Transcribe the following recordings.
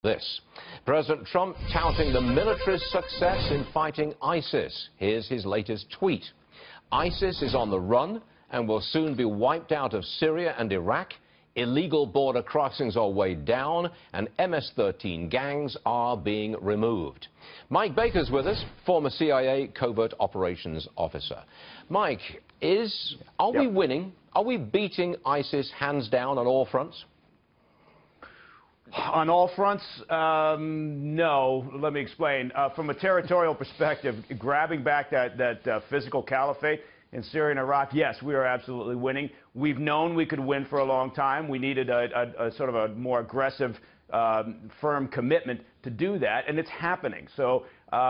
This. President Trump touting the military's success in fighting ISIS. Here's his latest tweet. ISIS is on the run and will soon be wiped out of Syria and Iraq. Illegal border crossings are way down and MS-13 gangs are being removed. Mike Baker's with us, former CIA Covert Operations Officer. Mike, are we winning? Are we beating ISIS hands down on all fronts? On all fronts, no. Let me explain. From a territorial perspective, grabbing back that physical caliphate in Syria and Iraq, yes, we are absolutely winning. We've known we could win for a long time. We needed a sort of a more aggressive, firm commitment to do that, and it's happening. So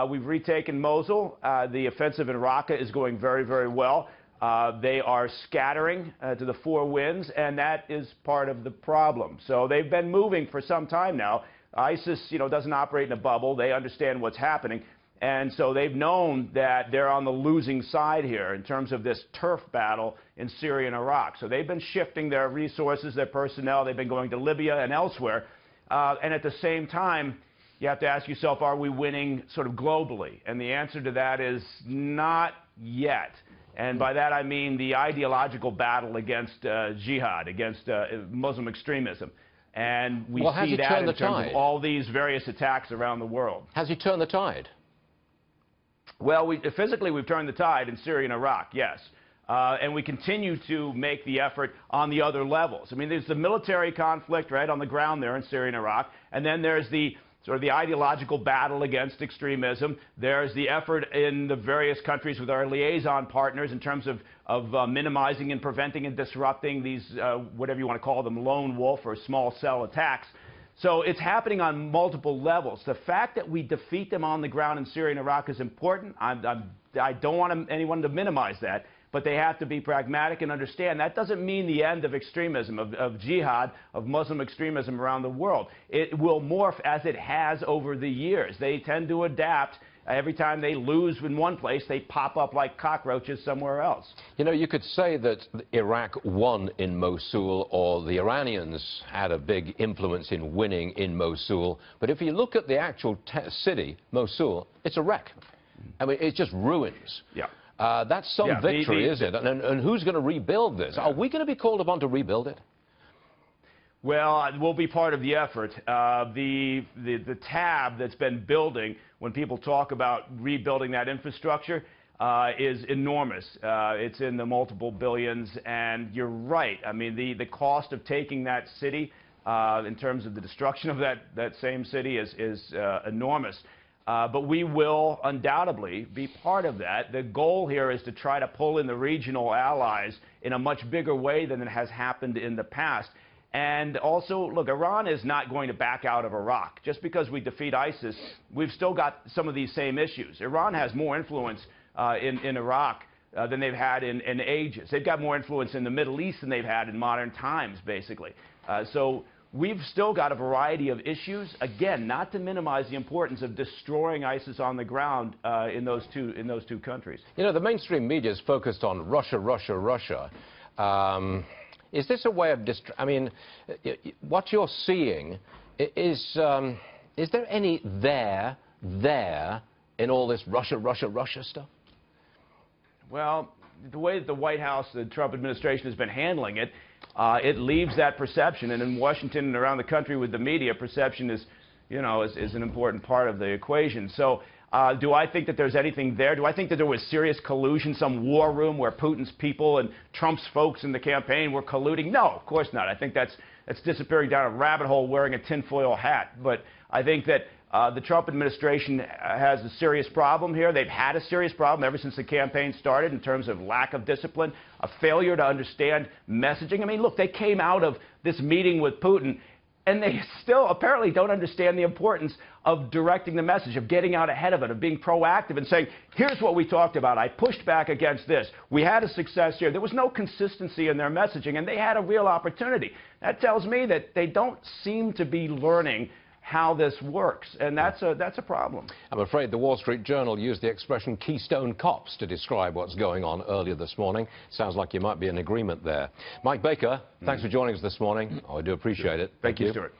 we've retaken Mosul. The offensive in Raqqa is going very, very well. They are scattering to the four winds, and that is part of the problem. So they've been moving for some time now. ISIS, doesn't operate in a bubble. They understand what's happening. And so they've known that they're on the losing side here in terms of this turf battle in Syria and Iraq. So they've been shifting their resources, their personnel. They've been going to Libya and elsewhere. And at the same time, you have to ask yourself, are we winning sort of globally? And the answer to that is not yet. And by that I mean the ideological battle against jihad, against Muslim extremism. And we see that in terms of all these various attacks around the world. Has he turned the tide? Well, physically we've turned the tide in Syria and Iraq, yes. And we continue to make the effort on the other levels. I mean, there's the military conflict, right, on the ground there in Syria and Iraq. And then there's the sort of the ideological battle against extremism. There's the effort in the various countries with our liaison partners in terms of minimizing and preventing and disrupting these, whatever you want to call them, lone wolf or small cell attacks. So it's happening on multiple levels. The fact that we defeat them on the ground in Syria and Iraq is important. I don't want anyone to minimize that, but they have to be pragmatic and understand that doesn't mean the end of extremism, of jihad, of Muslim extremism around the world. It will morph as it has over the years. They tend to adapt. Every time they lose in one place, they pop up like cockroaches somewhere else. You could say that Iraq won in Mosul, or the Iranians had a big influence in winning in Mosul. But if you look at the actual city, Mosul, it's a wreck. I mean, it's just ruins. Yeah. That's some victory, is it? And who's going to rebuild this? Are we going to be called upon to rebuild it? Well, we'll be part of the effort. The tab that's been building when people talk about rebuilding that infrastructure is enormous. It's in the multiple billions, and you're right. I mean, the cost of taking that city in terms of the destruction of that same city is enormous. But we will undoubtedly be part of that. The goal here is to try to pull in the regional allies in a much bigger way than it has happened in the past. And also, look, Iran is not going to back out of Iraq. Just because we defeat ISIS, we've still got some of these same issues. Iran has more influence in Iraq than they've had in ages. They've got more influence in the Middle East than they've had in modern times, basically. So we've still got a variety of issues. Again, not to minimize the importance of destroying ISIS on the ground in those two countries. The mainstream media is focused on Russia, Russia, Russia. Is this a way of I mean, what you're seeing is there any there in all this Russia, Russia, Russia stuff? Well, the way that the White House, the Trump administration has been handling it, it leaves that perception. And in Washington and around the country with the media, perception is an important part of the equation. So do I think that there's anything there? Do I think that there was serious collusion, some war room where Putin's people and Trump's folks in the campaign were colluding? No, of course not. I think that's disappearing down a rabbit hole wearing a tinfoil hat. But I think that the Trump administration has a serious problem here. They've had a serious problem ever since the campaign started in terms of lack of discipline, a failure to understand messaging. I mean, look, they came out of this meeting with Putin, and they still apparently don't understand the importance of directing the message, of getting out ahead of it, of being proactive and saying, here's what we talked about. I pushed back against this. We had a success here. There was no consistency in their messaging, and they had a real opportunity. That tells me that they don't seem to be learning how this works, and that's a problem. I'm afraid the Wall Street Journal used the expression Keystone Cops to describe what's going on earlier this morning. Sounds like you might be in agreement there. Mike Baker, thanks for joining us this morning. Oh, I do appreciate it. Thank you, Stuart.